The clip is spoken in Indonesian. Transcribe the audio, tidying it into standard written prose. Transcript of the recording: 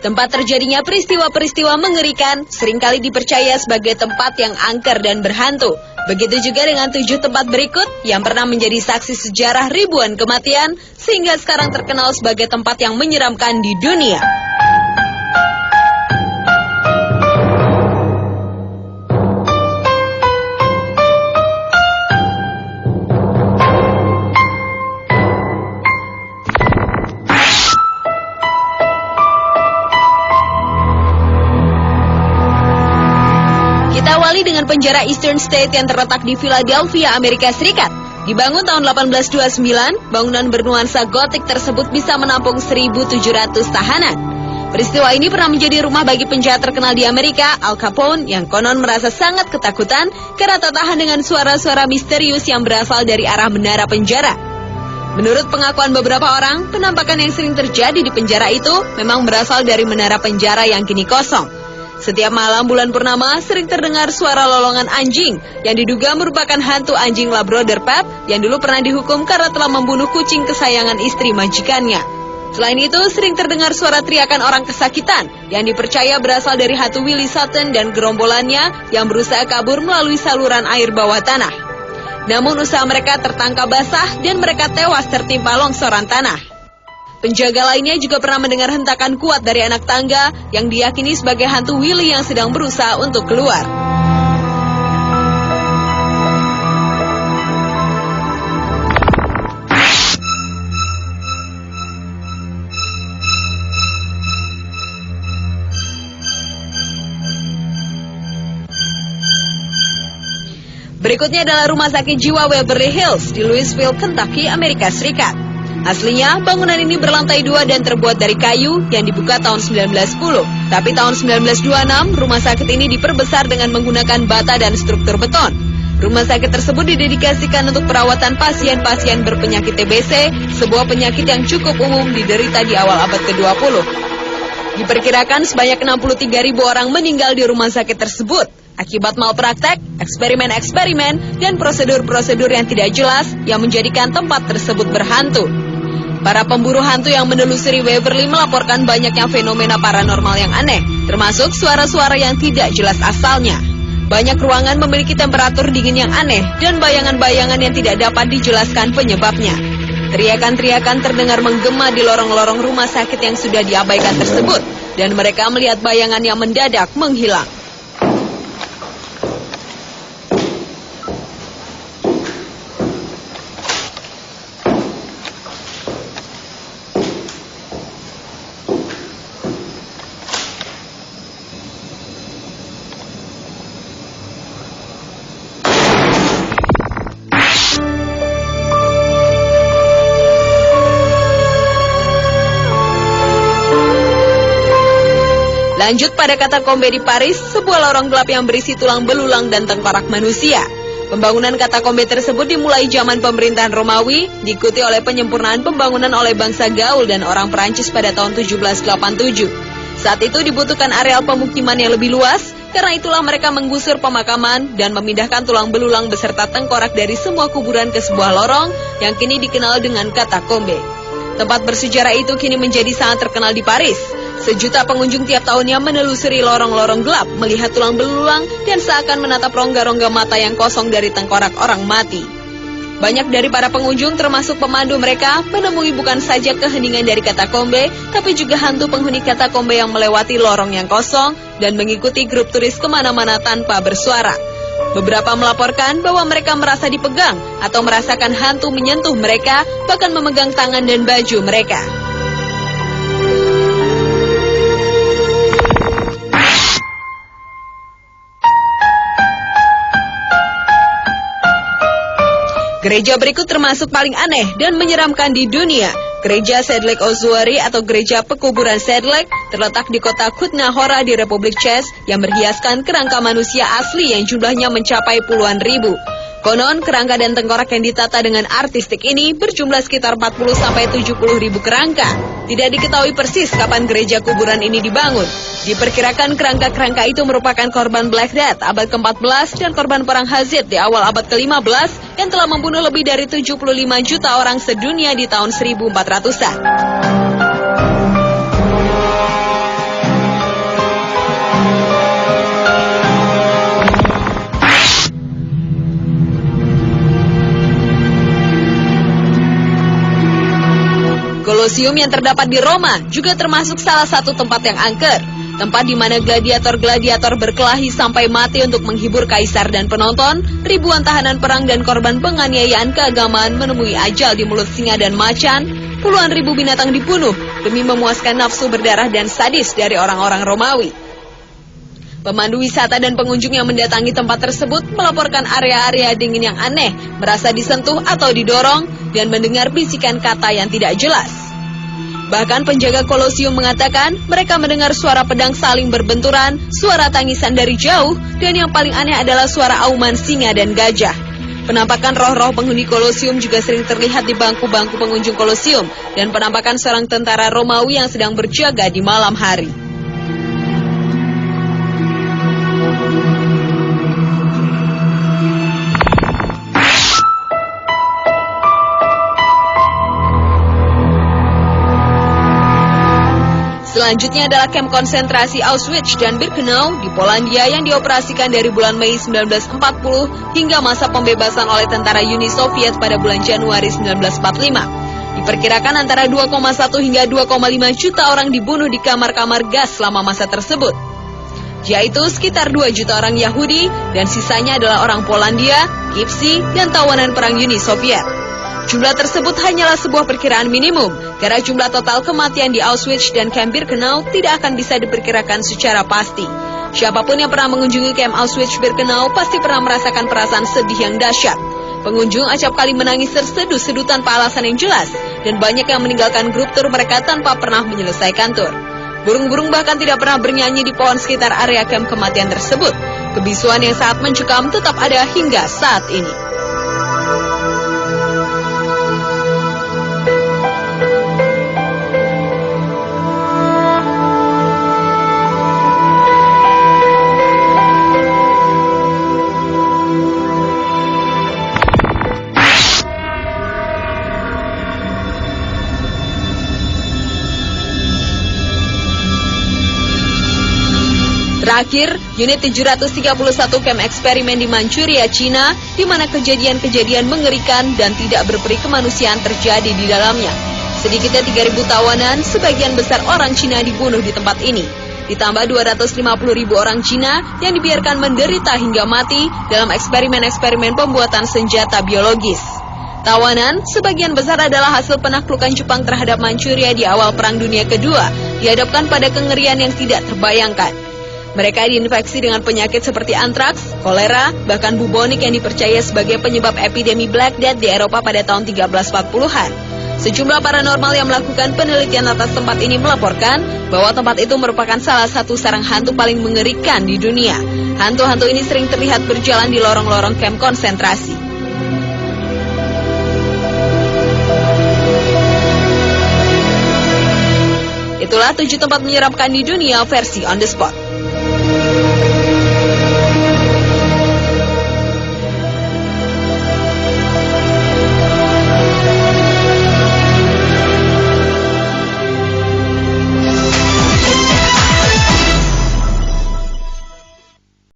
Tempat terjadinya peristiwa-peristiwa mengerikan seringkali dipercaya sebagai tempat yang angker dan berhantu. Begitu juga dengan 7 tempat berikut yang pernah menjadi saksi sejarah ribuan kematian, sehingga sekarang terkenal sebagai tempat yang menyeramkan di dunia. Kita awali dengan penjara Eastern State yang terletak di Philadelphia, Amerika Serikat. Dibangun tahun 1829, bangunan bernuansa gotik tersebut bisa menampung 1.700 tahanan. Peristiwa ini pernah menjadi rumah bagi penjahat terkenal di Amerika, Al Capone, yang konon merasa sangat ketakutan karena tak tahan dengan suara-suara misterius yang berasal dari arah menara penjara. Menurut pengakuan beberapa orang, penampakan yang sering terjadi di penjara itu memang berasal dari menara penjara yang kini kosong. Setiap malam bulan purnama sering terdengar suara lolongan anjing yang diduga merupakan hantu anjing Labrador Pet yang dulu pernah dihukum karena telah membunuh kucing kesayangan istri majikannya. Selain itu, sering terdengar suara teriakan orang kesakitan yang dipercaya berasal dari hantu Willie Sutton dan gerombolannya yang berusaha kabur melalui saluran air bawah tanah. Namun usaha mereka tertangkap basah dan mereka tewas tertimpa longsoran tanah. Penjaga lainnya juga pernah mendengar hentakan kuat dari anak tangga yang diyakini sebagai hantu Willie yang sedang berusaha untuk keluar. Berikutnya adalah Rumah Sakit Jiwa Waverly Hills di Louisville, Kentucky, Amerika Serikat. Aslinya, bangunan ini berlantai 2 dan terbuat dari kayu yang dibuka tahun 1910. Tapi tahun 1926, rumah sakit ini diperbesar dengan menggunakan bata dan struktur beton. Rumah sakit tersebut didedikasikan untuk perawatan pasien-pasien berpenyakit TBC, sebuah penyakit yang cukup umum diderita di awal abad ke-20. Diperkirakan sebanyak 63.000 orang meninggal di rumah sakit tersebut akibat malpraktek, eksperimen-eksperimen, dan prosedur-prosedur yang tidak jelas yang menjadikan tempat tersebut berhantu. Para pemburu hantu yang menelusuri Waverly melaporkan banyaknya fenomena paranormal yang aneh, termasuk suara-suara yang tidak jelas asalnya. Banyak ruangan memiliki temperatur dingin yang aneh dan bayangan-bayangan yang tidak dapat dijelaskan penyebabnya. Teriakan-teriakan terdengar menggema di lorong-lorong rumah sakit yang sudah diabaikan tersebut, dan mereka melihat bayangan yang mendadak menghilang. Lanjut pada katakombe di Paris, sebuah lorong gelap yang berisi tulang belulang dan tengkorak manusia. Pembangunan katakombe tersebut dimulai zaman pemerintahan Romawi, diikuti oleh penyempurnaan pembangunan oleh bangsa Gaul dan orang Perancis pada tahun 1787. Saat itu dibutuhkan areal pemukiman yang lebih luas, karena itulah mereka menggusur pemakaman dan memindahkan tulang belulang beserta tengkorak dari semua kuburan ke sebuah lorong yang kini dikenal dengan katakombe. Tempat bersejarah itu kini menjadi sangat terkenal di Paris. Sejuta pengunjung tiap tahunnya menelusuri lorong-lorong gelap, melihat tulang belulang, dan seakan menatap rongga-rongga mata yang kosong dari tengkorak orang mati. Banyak dari para pengunjung, termasuk pemandu mereka, menemui bukan saja keheningan dari katakombe, tapi juga hantu penghuni katakombe yang melewati lorong yang kosong dan mengikuti grup turis kemana-mana tanpa bersuara. Beberapa melaporkan bahwa mereka merasa dipegang atau merasakan hantu menyentuh mereka, bahkan memegang tangan dan baju mereka. Gereja berikut termasuk paling aneh dan menyeramkan di dunia. Gereja Sedlec Ossuary atau Gereja Pekuburan Sedlec terletak di kota Kutna-Hora di Republik Czech yang berhiaskan kerangka manusia asli yang jumlahnya mencapai puluhan ribu. Konon, kerangka dan tengkorak yang ditata dengan artistik ini berjumlah sekitar 40-70 ribu kerangka. Tidak diketahui persis kapan gereja kuburan ini dibangun. Diperkirakan kerangka-kerangka itu merupakan korban Black Death abad ke-14 dan korban perang Hazid di awal abad ke-15 yang telah membunuh lebih dari 75 juta orang sedunia di tahun 1400-an. Kolosium yang terdapat di Roma juga termasuk salah satu tempat yang angker. Tempat di mana gladiator-gladiator berkelahi sampai mati untuk menghibur kaisar dan penonton, ribuan tahanan perang dan korban penganiayaan keagamaan menemui ajal di mulut singa dan macan, puluhan ribu binatang dibunuh demi memuaskan nafsu berdarah dan sadis dari orang-orang Romawi. Pemandu wisata dan pengunjung yang mendatangi tempat tersebut melaporkan area-area dingin yang aneh, merasa disentuh atau didorong, dan mendengar bisikan kata yang tidak jelas. Bahkan penjaga Kolosium mengatakan mereka mendengar suara pedang saling berbenturan, suara tangisan dari jauh, dan yang paling aneh adalah suara auman singa dan gajah. Penampakan roh-roh penghuni Kolosium juga sering terlihat di bangku-bangku pengunjung Kolosium, dan penampakan seorang tentara Romawi yang sedang berjaga di malam hari. Selanjutnya adalah kamp konsentrasi Auschwitz dan Birkenau di Polandia yang dioperasikan dari bulan Mei 1940 hingga masa pembebasan oleh tentara Uni Soviet pada bulan Januari 1945. Diperkirakan antara 2,1 hingga 2,5 juta orang dibunuh di kamar-kamar gas selama masa tersebut. Yaitu sekitar 2 juta orang Yahudi dan sisanya adalah orang Polandia, Gypsy, dan tawanan perang Uni Soviet. Jumlah tersebut hanyalah sebuah perkiraan minimum, karena jumlah total kematian di Auschwitz dan kamp Birkenau tidak akan bisa diperkirakan secara pasti. Siapapun yang pernah mengunjungi kamp Auschwitz-Birkenau pasti pernah merasakan perasaan sedih yang dahsyat. Pengunjung acap kali menangis terseduh-seduh tanpa alasan yang jelas, dan banyak yang meninggalkan grup tur mereka tanpa pernah menyelesaikan tur. Burung-burung bahkan tidak pernah bernyanyi di pohon sekitar area kamp kematian tersebut. Kebisuan yang sangat mencekam tetap ada hingga saat ini. Terakhir, unit 731 kamp eksperimen di Manchuria, Cina, di mana kejadian-kejadian mengerikan dan tidak berperi kemanusiaan terjadi di dalamnya. Sedikitnya 3.000 tawanan, sebagian besar orang Cina dibunuh di tempat ini. Ditambah 250.000 orang Cina yang dibiarkan menderita hingga mati dalam eksperimen-eksperimen pembuatan senjata biologis. Tawanan, sebagian besar adalah hasil penaklukan Jepang terhadap Manchuria di awal Perang Dunia Kedua, dihadapkan pada kengerian yang tidak terbayangkan. Mereka diinfeksi dengan penyakit seperti antraks, kolera, bahkan bubonik yang dipercaya sebagai penyebab epidemi Black Death di Eropa pada tahun 1340-an. Sejumlah paranormal yang melakukan penelitian atas tempat ini melaporkan bahwa tempat itu merupakan salah satu sarang hantu paling mengerikan di dunia. Hantu-hantu ini sering terlihat berjalan di lorong-lorong kamp konsentrasi. Itulah 7 tempat menyeramkan di dunia versi on the spot.